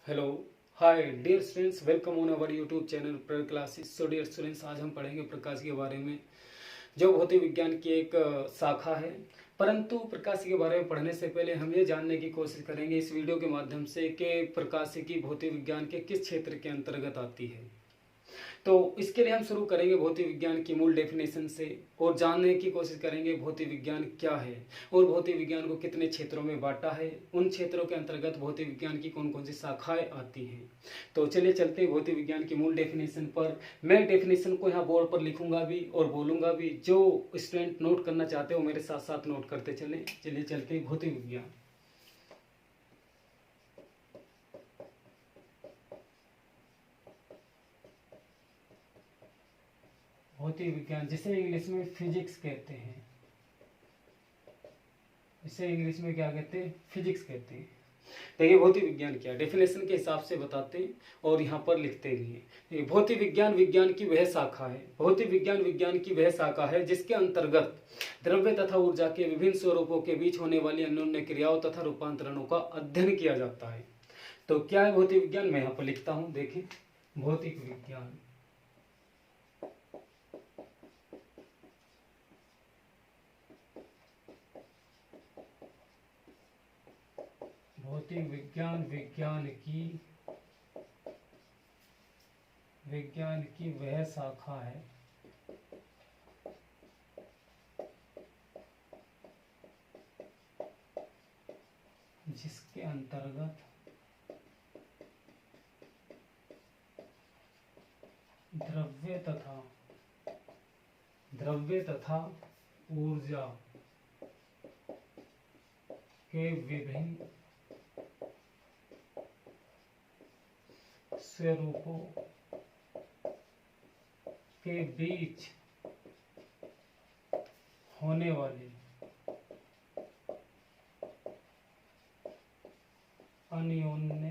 Hello hi dear students, welcome on our YouTube channel prayer classes. So dear students, आज हम पढ़ेंगे प्रकाश के बारे में, जो भौतिक विज्ञान की एक शाखा है। परंतु प्रकाश के बारे में पढ़ने से पहले हम ये जानने की कोशिश करेंगे इस वीडियो के माध्यम से कि प्रकाश की भौतिक विज्ञान के किस क्षेत्र के अंतर्गत आती है। तो इसके लिए हम शुरू करेंगे भौतिक विज्ञान की मूल डेफिनेशन से और जानने की कोशिश करेंगे भौतिक विज्ञान क्या है और भौतिक विज्ञान को कितने क्षेत्रों में बांटा है, उन क्षेत्रों के अंतर्गत भौतिक विज्ञान की कौन कौन सी शाखाएं आती हैं। तो चलिए चलते हैं भौतिक विज्ञान की मूल डेफिनेशन पर। मैं डेफिनेशन को यहाँ बोर्ड पर लिखूंगा भी और बोलूंगा भी। जो स्टूडेंट नोट करना चाहते हो मेरे साथ साथ नोट करते चलें। चलिए चलते हैं भौतिक विज्ञान। भौतिक विज्ञान जिसे इंग्लिश में फिजिक्स कहते हैं, इसे इंग्लिश में क्या कहते हैं? फिजिक्स कहते हैं। देखिए भौतिक विज्ञान क्या, डेफिनेशन के हिसाब से बताते हैं और यहाँ पर लिखते भी हैं। भौतिक विज्ञान विज्ञान की वह शाखा है, भौतिक विज्ञान विज्ञान की वह शाखा है जिसके अंतर्गत द्रव्य तथा ऊर्जा के विभिन्न स्वरूपों के बीच होने वाली अन्योन्य क्रियाओं तथा रूपांतरणों का अध्ययन किया जाता है। तो क्या है भौतिक विज्ञान? मैं यहाँ पर लिखता हूँ, देखिए भौतिक विज्ञान भौतिक विज्ञान विज्ञान की वह शाखा है जिसके अंतर्गत द्रव्य तथा ऊर्जा के विभिन्न स्वरूपों के बीच होने वाली अन्योन्य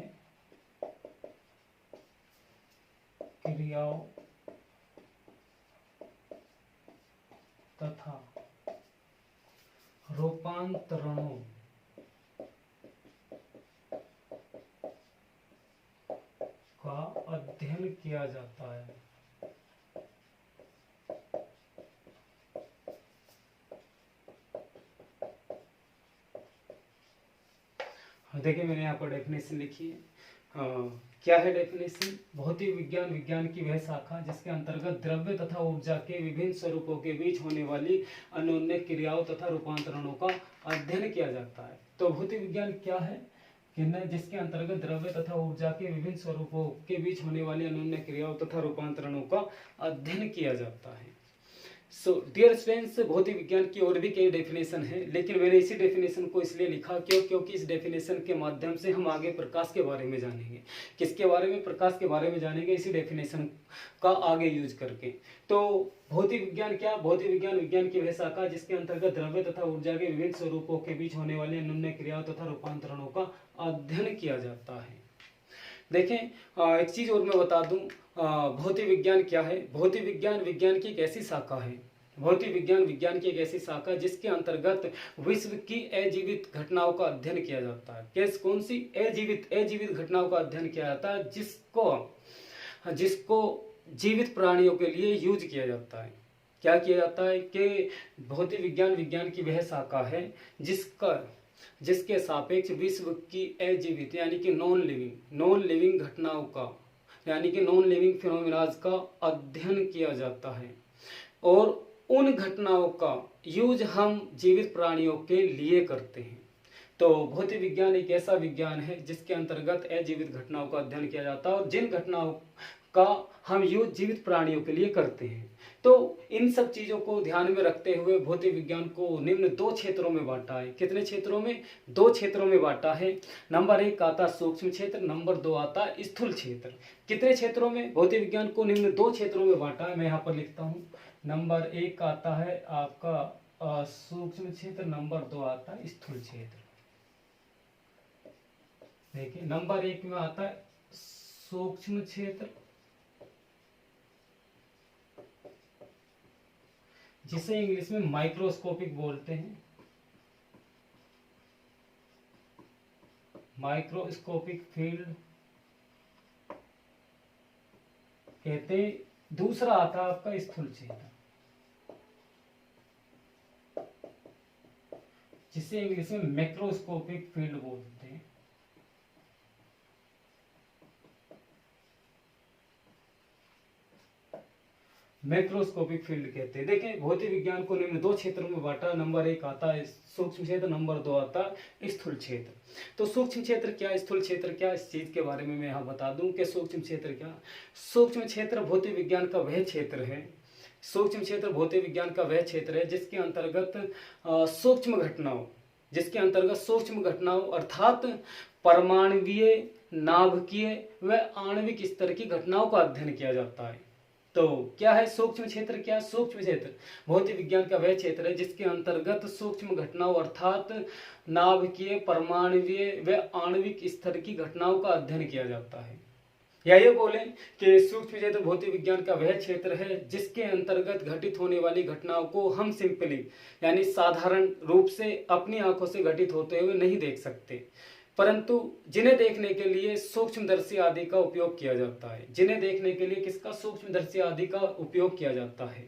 क्रियाओं तथा रूपांतरणों का अध्ययन किया जाता है। देखिए मैंने यहाँ पर डेफिनेशन लिखी है। क्या है डेफिनेशन? भौतिक विज्ञान विज्ञान की वह शाखा जिसके अंतर्गत द्रव्य तथा ऊर्जा के विभिन्न स्वरूपों के बीच होने वाली अन्योन्य क्रियाओं तथा रूपांतरणों का अध्ययन किया जाता है। तो भौतिक विज्ञान क्या है कि न जिसके अंतर्गत द्रव्य तथा ऊर्जा के विभिन्न स्वरूपों के बीच होने वाली अन्योन्य क्रियाओं तथा रूपांतरणों का अध्ययन किया जाता है। सो डियर स्टूडेंट्स, भौतिक विज्ञान की और भी कई डेफिनेशन है, लेकिन मैंने इसी डेफिनेशन को इसलिए लिखा क्योंकि इस डेफिनेशन के माध्यम से हम आगे प्रकाश के बारे में जानेंगे। किसके बारे में? प्रकाश के बारे में जानेंगे इसी डेफिनेशन का आगे यूज करके। तो भौतिक विज्ञान क्या? भौतिक विज्ञान विज्ञान की वह शाखा जिसके अंतर्गत द्रव्य तथा ऊर्जा के विभिन्न स्वरूपों के बीच होने वाले अन्योन्य क्रियाओं तथा रूपांतरणों का अध्ययन किया जाता है। देखें एक चीज और मैं बता दूं, भौतिक विज्ञान क्या है? भौतिक विज्ञान विज्ञान की एक ऐसी शाखा है, भौतिक विज्ञान विज्ञान की एक ऐसी शाखा जिसके अंतर्गत विश्व की अजीवित घटनाओं का अध्ययन किया जाता है। कैसे? कौन सी? अजीवित घटनाओं का अध्ययन किया जाता है जिसको जीवित प्राणियों के लिए यूज किया जाता है। क्या किया जाता है कि भौतिक विज्ञान विज्ञान की वह शाखा है जिसके सापेक्ष विश्व की अजीवित यानी कि नॉन लिविंग घटनाओं का यानी कि नॉन लिविंग फिनोमिनाज का अध्ययन किया जाता है और उन घटनाओं का यूज हम जीवित प्राणियों के लिए करते हैं। तो भौतिक विज्ञान एक ऐसा विज्ञान है जिसके अंतर्गत अजीवित घटनाओं का अध्ययन किया जाता है और जिन घटनाओं का हम यूज जीवित प्राणियों के लिए करते हैं। तो इन सब चीजों को ध्यान में रखते हुए भौतिक विज्ञान को निम्न दो क्षेत्रों में बांटा है। कितने क्षेत्रों में? दो क्षेत्रों में बांटा है। नंबर 1 आता सूक्ष्म क्षेत्र, नंबर 2 आता स्थूल क्षेत्र। कितने क्षेत्रों में भौतिक विज्ञान को निम्न दो क्षेत्रों में बांटा है? मैं यहाँ पर लिखता हूँ। नंबर 1 आता है आपका सूक्ष्म क्षेत्र, नंबर 2 आता है स्थूल क्षेत्र। देखिए नंबर 1 में आता है सूक्ष्म क्षेत्र, जिसे इंग्लिश में माइक्रोस्कोपिक बोलते हैं। माइक्रोस्कोपिक फील्ड कहते हैं। दूसरा आता है आपका स्थूल क्षेत्र, जिसे इंग्लिश में मैक्रोस्कोपिक फील्ड बोलते हैं। मैक्रोस्कोपिक फील्ड कहते हैं। देखें, भौतिक विज्ञान को निम्न दो क्षेत्रों में बांटा। नंबर 1 आता है सूक्ष्म क्षेत्र, नंबर 2 आता है स्थूल क्षेत्र। तो सूक्ष्म क्षेत्र क्या, स्थूल क्षेत्र क्या, इस चीज के बारे में मैं यहाँ बता दूं कि सूक्ष्म क्षेत्र क्या। सूक्ष्म क्षेत्र भौतिक विज्ञान का वह क्षेत्र है, सूक्ष्म क्षेत्र भौतिक विज्ञान का वह क्षेत्र है जिसके अंतर्गत सूक्ष्म घटनाओं अर्थात परमाणुवीय, नाभिकीय व आणविक स्तर की घटनाओं का अध्ययन किया जाता है। तो क्या है सूक्ष्म क्षेत्र? क्या सूक्ष्म क्षेत्र भौतिक विज्ञान का वह क्षेत्र है जिसके अंतर्गत सूक्ष्म घटनाओं अर्थात नाभिकीय, परमाणुवीय व आणविक स्तर की घटनाओं का अध्ययन किया जाता है। या ये बोले कि सूक्ष्म क्षेत्र भौतिक विज्ञान का वह क्षेत्र है जिसके अंतर्गत घटित होने वाली घटनाओं को हम सिंपली यानी साधारण रूप से अपनी आंखों से घटित होते हुए नहीं देख सकते, परंतु जिन्हें देखने के लिए सूक्ष्मदर्शी आदि का उपयोग किया जाता है। जिन्हें देखने के लिए किसका? सूक्ष्मदर्शी आदि का उपयोग किया जाता है।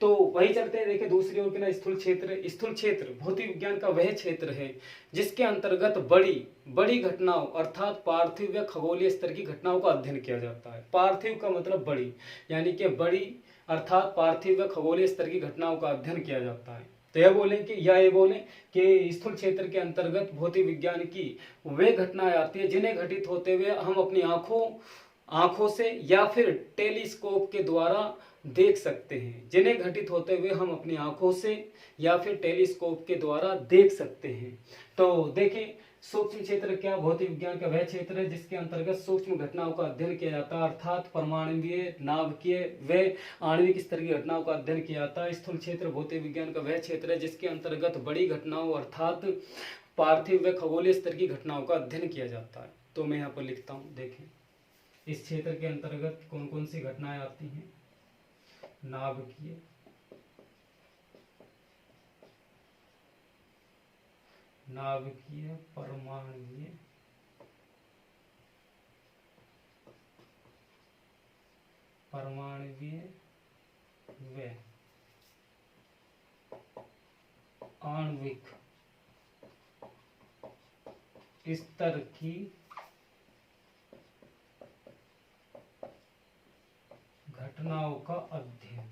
तो वही चलते हैं, देखिए दूसरी ओर ना स्थूल क्षेत्र। स्थूल क्षेत्र भौतिक विज्ञान का वह क्षेत्र है जिसके अंतर्गत बड़ी घटनाओं अर्थात पार्थिव व खगोलीय स्तर की घटनाओं का अध्ययन किया जाता है। पार्थिव का मतलब बड़ी, यानी कि बड़ी अर्थात पार्थिव व खगोलीय स्तर की घटनाओं का अध्ययन किया जाता है। तो यह बोलें कि स्थूल क्षेत्र के अंतर्गत भौतिक विज्ञान की वे घटनाएं आती है जिन्हें घटित होते हुए हम अपनी आंखों से या फिर टेलीस्कोप के द्वारा देख सकते हैं। जिन्हें घटित होते हुए हम अपनी आंखों से या फिर टेलीस्कोप के द्वारा देख सकते हैं। तो देखें, सूक्ष्म क्षेत्र क्या? भौतिक विज्ञान का वह क्षेत्र है जिसके अंतर्गत सूक्ष्म घटनाओं का अध्ययन किया जाता है अर्थात परमाणुवीय, नाभिकीय व आणविक स्तर की घटनाओं का अध्ययन किया जाता है। स्थूल क्षेत्र भौतिक विज्ञान का वह क्षेत्र है जिसके अंतर्गत बड़ी घटनाओं अर्थात पार्थिव व खगोलीय स्तर की घटनाओं का अध्ययन किया जाता है। तो मैं यहाँ पर लिखता हूँ, देखें इस क्षेत्र के अंतर्गत कौन कौन सी घटनाएं आती हैं? नाभिकीय, परमाणुवीय, व आणविक स्तर की घटनाओं का अध्ययन।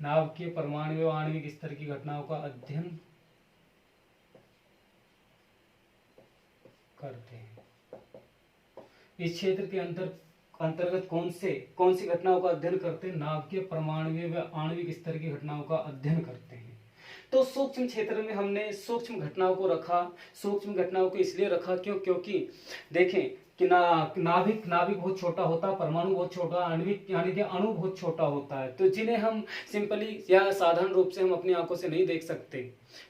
नाभिकीय, परमाणु व आणविक स्तर की घटनाओं का अध्ययन करते हैं। इस क्षेत्र के अंतर्गत कौन सी घटनाओं का अध्ययन करते हैं? नाभिकीय, परमाणुवीय व आणविक स्तर की घटनाओं का अध्ययन करते हैं। तो सूक्ष्म क्षेत्र में हमने सूक्ष्म घटनाओं को रखा। सूक्ष्म घटनाओं को इसलिए रखा क्योंकि देखें कि नाभिक बहुत छोटा होता है, परमाणु बहुत छोटा, आणविक यानी कि अणु बहुत छोटा होता है, तो जिन्हें हम सिंपली या साधारण रूप से हम अपनी आंखों से नहीं देख सकते।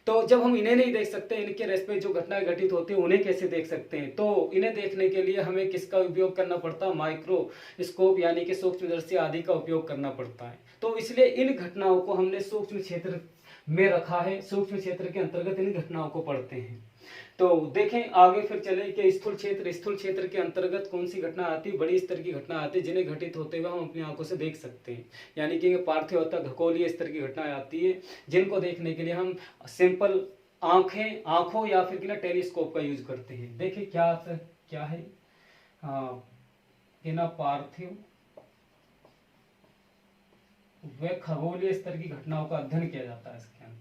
तो जब हम इन्हें नहीं देख सकते, इनके रेस्पेक्ट जो घटनाएं घटित होती है उन्हें कैसे देख सकते हैं? तो इन्हें देखने के लिए हमें किसका उपयोग करना पड़ता है? माइक्रोस्कोप यानी कि सूक्ष्मदर्शी आदि का उपयोग करना पड़ता है। तो इसलिए इन घटनाओं को हमने सूक्ष्म क्षेत्र में रखा है। सूक्ष्म क्षेत्र के अंतर्गत इन घटनाओं को पढ़ते हैं। तो देखें आगे फिर चले कि स्थूल क्षेत्र के अंतर्गत कौन सी घटना आती है? बड़ी स्तर की घटना आती है जिन्हें घटित होते हुए हम अपनी आंखों से देख सकते हैं, यानी कि पार्थिव अथवा खगोलीय स्तर की घटनाएं आती है जिनको देखने के लिए हम सिंपल आंखों या फिर टेलीस्कोप का यूज करते हैं। देखिए क्या है पार्थिव व खगोलीय स्तर की घटनाओं का अध्ययन किया जाता है इसके अंदर।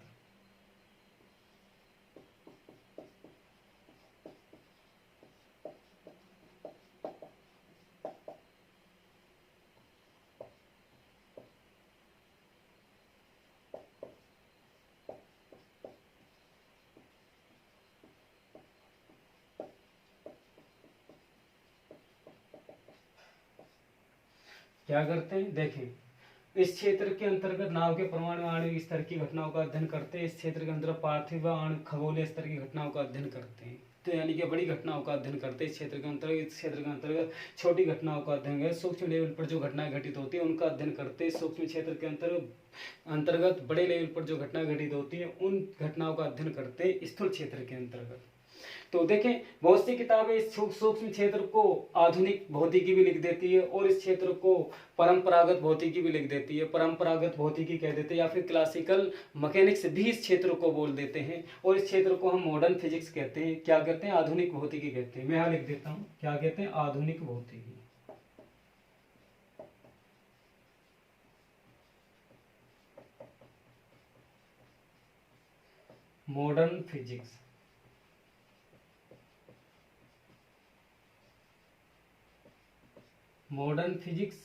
क्या करते हैं? देखें, इस क्षेत्र के अंतर्गत नाव के परमाणु आणविक स्तर की घटनाओं का अध्ययन करते हैं। इस क्षेत्र के अंतर्गत पार्थिव व खगोलीय स्तर की घटनाओं का अध्ययन करते हैं, तो यानी कि बड़ी घटनाओं का अध्ययन करते हैं। इस क्षेत्र के अंतर्गत छोटी घटनाओं का अध्ययन करते हैं। सूक्ष्म लेवल पर जो घटनाएं घटित होती है उनका अध्ययन करते हैं। सूक्ष्म क्षेत्र के अंतर्गत बड़े लेवल पर जो घटनाएं घटित होती है उन घटनाओं का अध्ययन करते हैं स्थूल क्षेत्र के अंतर्गत। तो देखें, बहुत सी किताबें इस सूक्ष्म क्षेत्र को आधुनिक भौतिकी भी लिख देती है और इस क्षेत्र को परंपरागत भौतिकी भी लिख देती है, परंपरागत भौतिकी कह देते हैं, या फिर क्लासिकल मैकेनिक्स भी इस क्षेत्र को बोल देते हैं। और इस क्षेत्र को हम मॉडर्न फिजिक्स कहते हैं। क्या कहते हैं? आधुनिक भौतिकी कहते हैं। मैं यहाँ लिख देता हूँ, क्या कहते हैं? आधुनिक भौतिकी, मॉडर्न फिजिक्स। मॉडर्न फिजिक्स,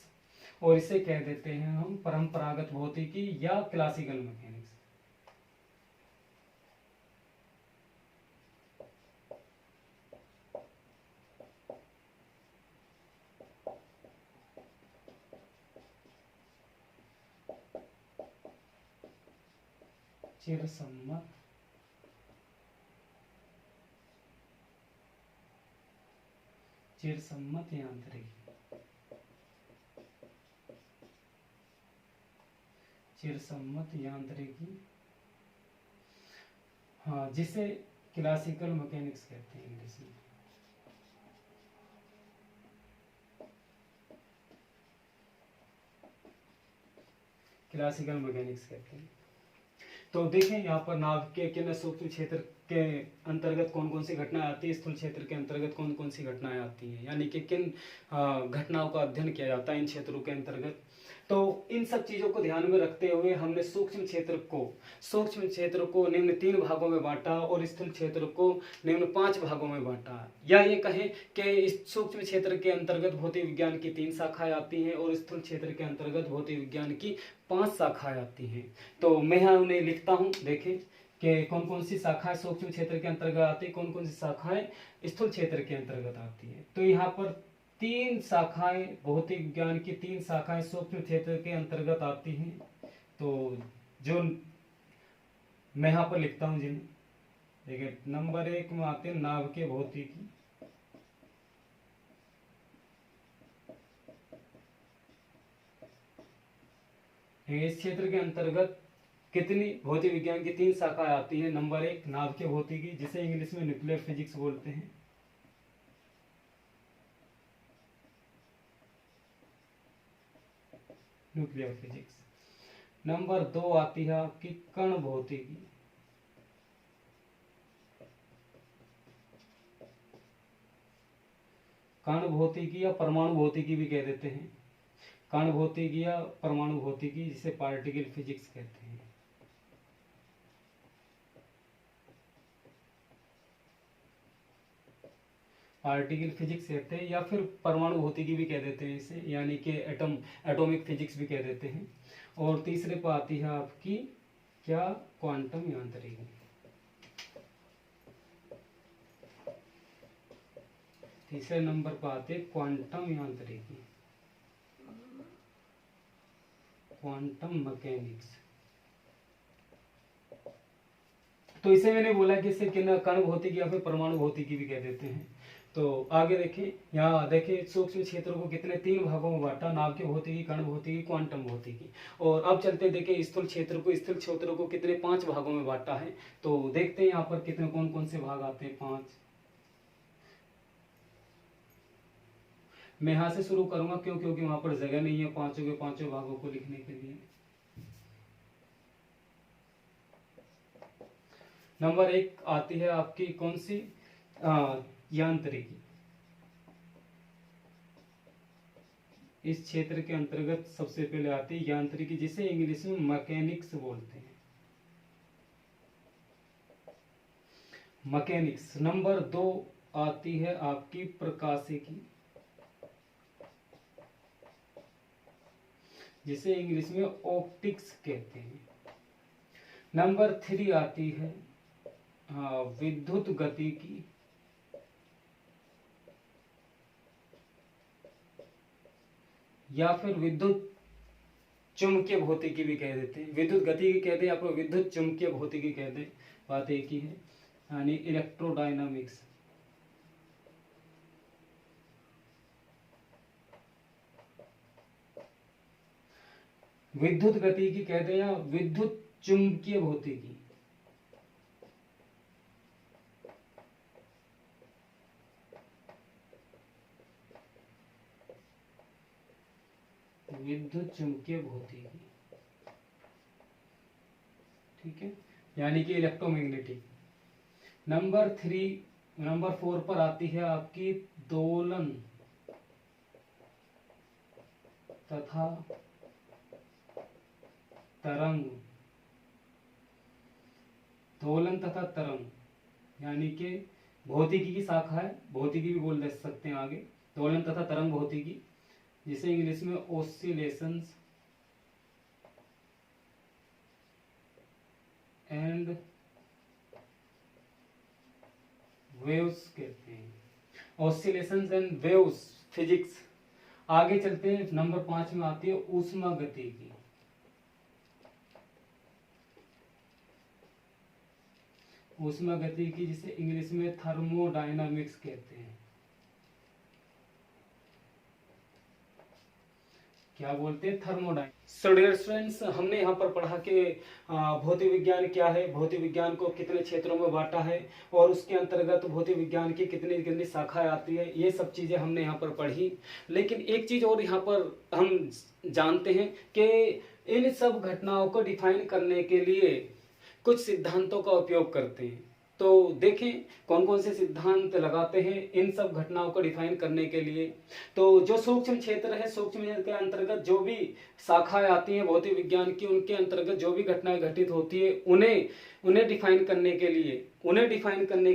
और इसे कह देते हैं हम परंपरागत भौतिकी या क्लासिकल मैकेनिक्स। चिरसम्मत यांत्रिकी, चिरसम्मत यांत्रिकी, हाँ, जिसे क्लासिकल मैकेनिक्स कहते हैं इंग्लिश में। क्लासिकल मैकेनिक्स कहते हैं। तो देखें यहाँ पर नाभ के किन सूक्ष्म क्षेत्र के अंतर्गत कौन कौन सी घटनाएं आती है, स्थूल क्षेत्र के अंतर्गत कौन कौन सी घटनाएं आती हैं, यानी कि किन घटनाओं का अध्ययन किया जाता है इन क्षेत्रों के अंतर्गत। तो इन सब चीजों को ध्यान में रखते हुए हमने सूक्ष्म क्षेत्र को निम्न 3 भागों में बांटा और स्थूल क्षेत्र को निम्न 5 भागों में बांटा। या ये कहें कि इस सूक्ष्म क्षेत्र के अंतर्गत भौतिक विज्ञान की 3 शाखाएं आती हैं और स्थूल क्षेत्र के अंतर्गत भौतिक विज्ञान की 5 शाखाएं आती हैं। तो मैं यहाँ उन्हें लिखता हूँ, देखें कि कौन कौन सी शाखाएं सूक्ष्म क्षेत्र के अंतर्गत आती है, कौन कौन सी शाखाएं स्थूल क्षेत्र के अंतर्गत आती है। तो यहाँ पर 3 शाखाएं, भौतिक विज्ञान की 3 शाखाएं सूक्ष्म क्षेत्र के अंतर्गत आती हैं। तो जो मैं यहाँ पर लिखता हूँ जिन्हें, देखिए, नंबर 1 में आते हैं नाभिकीय भौतिकी, इस क्षेत्र के अंतर्गत कितनी भौतिक विज्ञान की 3 शाखाएं आती हैं। नंबर 1 नाभिकीय भौतिकी, जिसे इंग्लिश में न्यूक्लियर फिजिक्स बोलते हैं। Nuclear physics. नंबर 2 आती है आपकी कण भौतिकी, कण भौतिकी या परमाणु भौतिकी भी कह देते हैं। कण भौतिकी या परमाणु भौतिकी, जिसे पार्टिकल फिजिक्स कहते हैं। पार्टिकल फिजिक्स कहते हैं या फिर परमाणु भौतिकी भी कह देते हैं इसे, यानी कि एटॉमिक फिजिक्स भी कह देते हैं। और तीसरे पर आती है आपकी क्या? क्वांटम यांत्रिकी। तीसरे नंबर पर आते हैं क्वांटम यांत्रिकी, क्वांटम मैकेनिक्स। तो इसे मैंने बोला कि इसे कण भौतिकी या फिर परमाणु भौतिकी भी कह देते हैं। तो आगे देखें, यहाँ देखें सूक्ष्म क्षेत्र को कितने 3 भागों में बांटा, नाभिकीय भौतिकी, कण भौतिकी, क्वांटम भौतिकी। और अब चलते देखें स्थूल क्षेत्र को कितने 5 भागों में बांटा है। तो देखते हैं यहाँ पर कितने कौन कौन से भाग आते हैं। 5। मैं यहाँ से शुरू करूंगा, क्योंकि वहां पर जगह नहीं है पांचों के पांचों भागों को लिखने के लिए। नंबर 1 आती है आपकी कौन सी? यांत्रिकी। इस क्षेत्र के अंतर्गत सबसे पहले आती है यांत्रिकी, जिसे इंग्लिश में मैकेनिक्स बोलते हैं। मैकेनिक्स। नंबर 2 आती है आपकी प्रकाशिकी, जिसे इंग्लिश में ऑप्टिक्स कहते हैं। नंबर 3 आती है विद्युत गतिकी, या फिर विद्युत चुंबकीय भौतिकी भी कह देते हैं। विद्युत गतिकी कहते हैं, आपको विद्युत चुंबकीय भौतिकी कहते हैं, बात एक ही है, यानी इलेक्ट्रोडायनामिक्स। विद्युत गतिकी कहते हैं विद्युत चुंबकीय भौतिकी। विद्युत चुंबकीय भौतिकी, ठीक है, यानी कि इलेक्ट्रोमैग्नेटिक। नंबर 4 पर आती है आपकी दोलन तथा तरंग। दोलन तथा तरंग यानी कि भौतिकी की शाखा है, भौतिकी भी बोल दे सकते हैं आगे। दोलन तथा तरंग भौतिकी, जिसे इंग्लिश में ऑसिलेशंस एंड वेव्स कहते हैं। Oscillations and waves physics. आगे चलते हैं, नंबर 5 में आती है ऊष्मागतिकी। ऊष्मागतिकी जिसे इंग्लिश में थर्मोडायनामिक्स कहते हैं। क्या बोलते हैं? थर्मोडायनामिक्स। सो डियर स्टूडेंट्स, हमने यहाँ पर पढ़ा कि भौतिक विज्ञान क्या है, भौतिक विज्ञान को कितने क्षेत्रों में बांटा है और उसके अंतर्गत भौतिक विज्ञान की कितनी कितनी शाखाएं आती है। ये सब चीजें हमने यहाँ पर पढ़ी। लेकिन एक चीज और यहाँ पर हम जानते हैं कि इन सब घटनाओं को डिफाइन करने के लिए कुछ सिद्धांतों का उपयोग करते हैं। तो देखें कौन कौन से सिद्धांत लगाते हैं इन सब घटनाओं को डिफाइन करने के लिए। तो जो सूक्ष्म क्षेत्र है, सूक्ष्म क्षेत्र के अंतर्गत जो भी शाखाएं आती हैं भौतिक विज्ञान की, उनके अंतर्गत जो भी घटनाएं घटित होती है उन्हें डिफाइन करने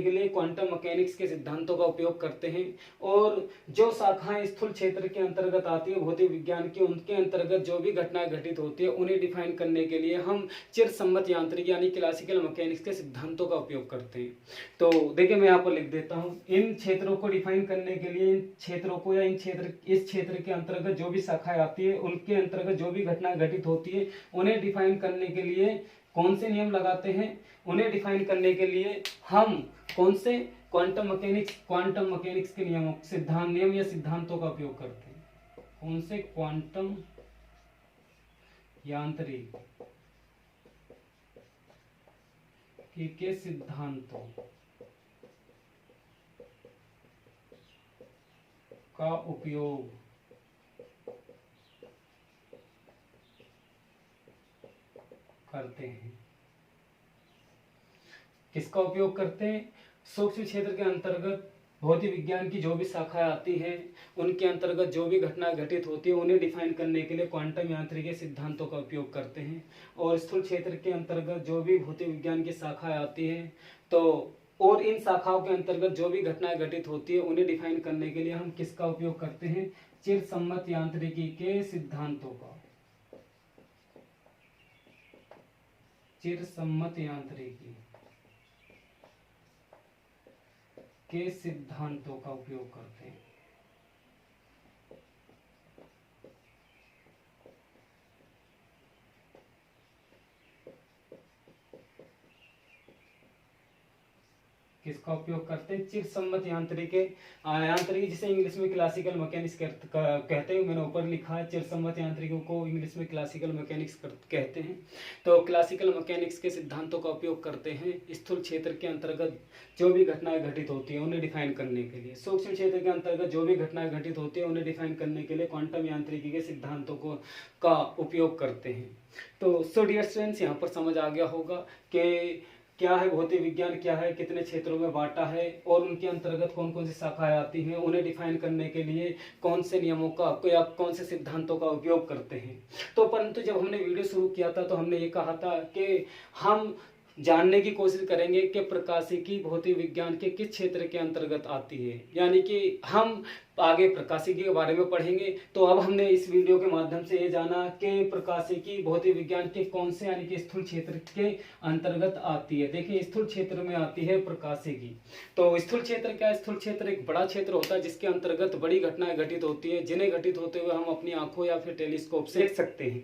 के लिए क्वांटम मैकेनिक्स के सिद्धांतों का उपयोग करते हैं। और जो शाखाएं स्थूल क्षेत्र के अंतर्गत आती है भौतिक विज्ञान की, उनके अंतर्गत जो भी घटनाएं घटित होती है उन्हें डिफाइन करने के लिए हम चिरसम्मत यांत्रिकी यानी क्लासिकल मैकेनिक्स के सिद्धांतों का उपयोग करते हैं। तो देखिए मैं यहाँ पर लिख देता हूँ, इन क्षेत्रों को डिफाइन करने के लिए इन क्षेत्रों को या इस क्षेत्र के अंतर्गत जो भी शाखाएं आती है उनके अंतर्गत जो भी घटनाएं घटित होती है उन्हें डिफाइन करने के लिए कौन से नियम लगाते हैं। उन्हें डिफाइन करने के लिए हम कौन से क्वांटम मैकेनिक्स के नियम या सिद्धांतों का उपयोग करते हैं। कौन से? क्वांटम यांत्रिकी के सिद्धांतों का उपयोग करते हैं। किसका उपयोग करते हैं? सूक्ष्म क्षेत्र के अंतर्गत भौतिक विज्ञान की जो भी शाखाएं आती हैं उनके अंतर्गत जो भी घटनाएं घटित होती है उन्हें डिफाइन करने के लिए क्वांटम यांत्रिकी सिद्धांतों का उपयोग करते हैं। और स्थूल क्षेत्र के अंतर्गत जो भी भौतिक विज्ञान की शाखाएं आती हैं और इन शाखाओं के अंतर्गत जो भी घटनाएं घटित होती है उन्हें डिफाइन करने के लिए हम किसका उपयोग करते हैं? चिरसम्मत यांत्रिकी के सिद्धांतों का। चिरसम्मत यांत्रिकी के सिद्धांतों का उपयोग करते हैं। किसका उपयोग करते हैं? चिरसम्मत यांत्रिकी जिसे इंग्लिश में क्लासिकल मैकेनिक्स कहते हैं। मैंने ऊपर लिखा है चिरसम्मत यांत्रिकी को इंग्लिश में क्लासिकल मैकेनिक्स कहते हैं। तो क्लासिकल मैकेनिक्स के सिद्धांतों का उपयोग करते हैं स्थूल क्षेत्र के अंतर्गत जो भी घटनाएं घटित होती है उन्हें डिफाइन करने के लिए। सूक्ष्म क्षेत्र के अंतर्गत जो भी घटनाएं घटित होती है उन्हें डिफाइन करने के लिए क्वांटम यांत्रिकी के सिद्धांतों का उपयोग करते हैं। तो सो डियर स्टूडेंट्स, यहाँ पर समझ आ गया होगा कि क्या है भौतिक विज्ञान, क्या है, कितने क्षेत्रों में बांटा है और उनके अंतर्गत कौन कौन सी शाखाएं आती हैं, उन्हें डिफाइन करने के लिए कौन से नियमों का या कौन से सिद्धांतों का उपयोग करते हैं। तो परंतु जब हमने वीडियो शुरू किया था तो हमने ये कहा था कि हम जानने की कोशिश करेंगे कि प्रकाशिकी भौतिक विज्ञान के किस क्षेत्र के अंतर्गत आती है, यानी कि हम आगे प्रकाशिकी के बारे में पढ़ेंगे। तो अब हमने इस वीडियो के माध्यम से ये जाना कि प्रकाशिकी भौतिक विज्ञान के कौन से यानी कि स्थूल क्षेत्र के अंतर्गत आती है। देखिए स्थूल क्षेत्र में आती है प्रकाशिकी। तो स्थूल क्षेत्र क्या है? स्थूल क्षेत्र एक बड़ा क्षेत्र होता है जिसके अंतर्गत बड़ी घटनाएं घटित होती है, जिन्हें घटित होते हुए हम अपनी आंखों या फिर टेलीस्कोप से देख सकते हैं।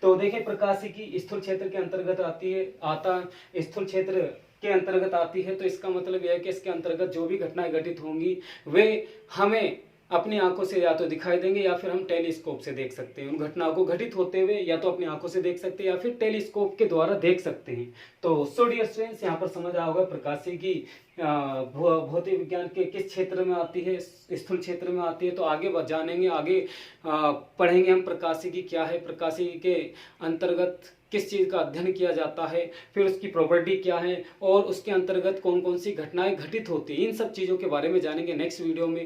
तो देखिए प्रकाशिकी स्थूल क्षेत्र के अंतर्गत स्थूल क्षेत्र के अंतर्गत आती है। तो इसका मतलब यह है कि इसके अंतर्गत जो भी घटनाएं घटित होंगी वे हमें अपनी आंखों से या तो दिखाई देंगे या फिर हम टेलीस्कोप से देख सकते हैं। उन घटनाओं को घटित होते हुए या तो अपनी आंखों से देख सकते हैं या फिर टेलीस्कोप के द्वारा देख सकते हैं। तो सो डियर स्टूडेंट्स, यहाँ पर समझ आया होगा प्रकाशीय की भौतिक विज्ञान के किस क्षेत्र में आती है, स्थूल क्षेत्र में आती है। तो आगे जानेंगे, आगे पढ़ेंगे हम प्रकाशीय की क्या है, प्रकाशीय के अंतर्गत किस चीज़ का अध्ययन किया जाता है, फिर उसकी प्रॉपर्टी क्या है और उसके अंतर्गत कौन कौन सी घटनाएं घटित होती हैं। इन सब चीज़ों के बारे में जानेंगे नेक्स्ट वीडियो में।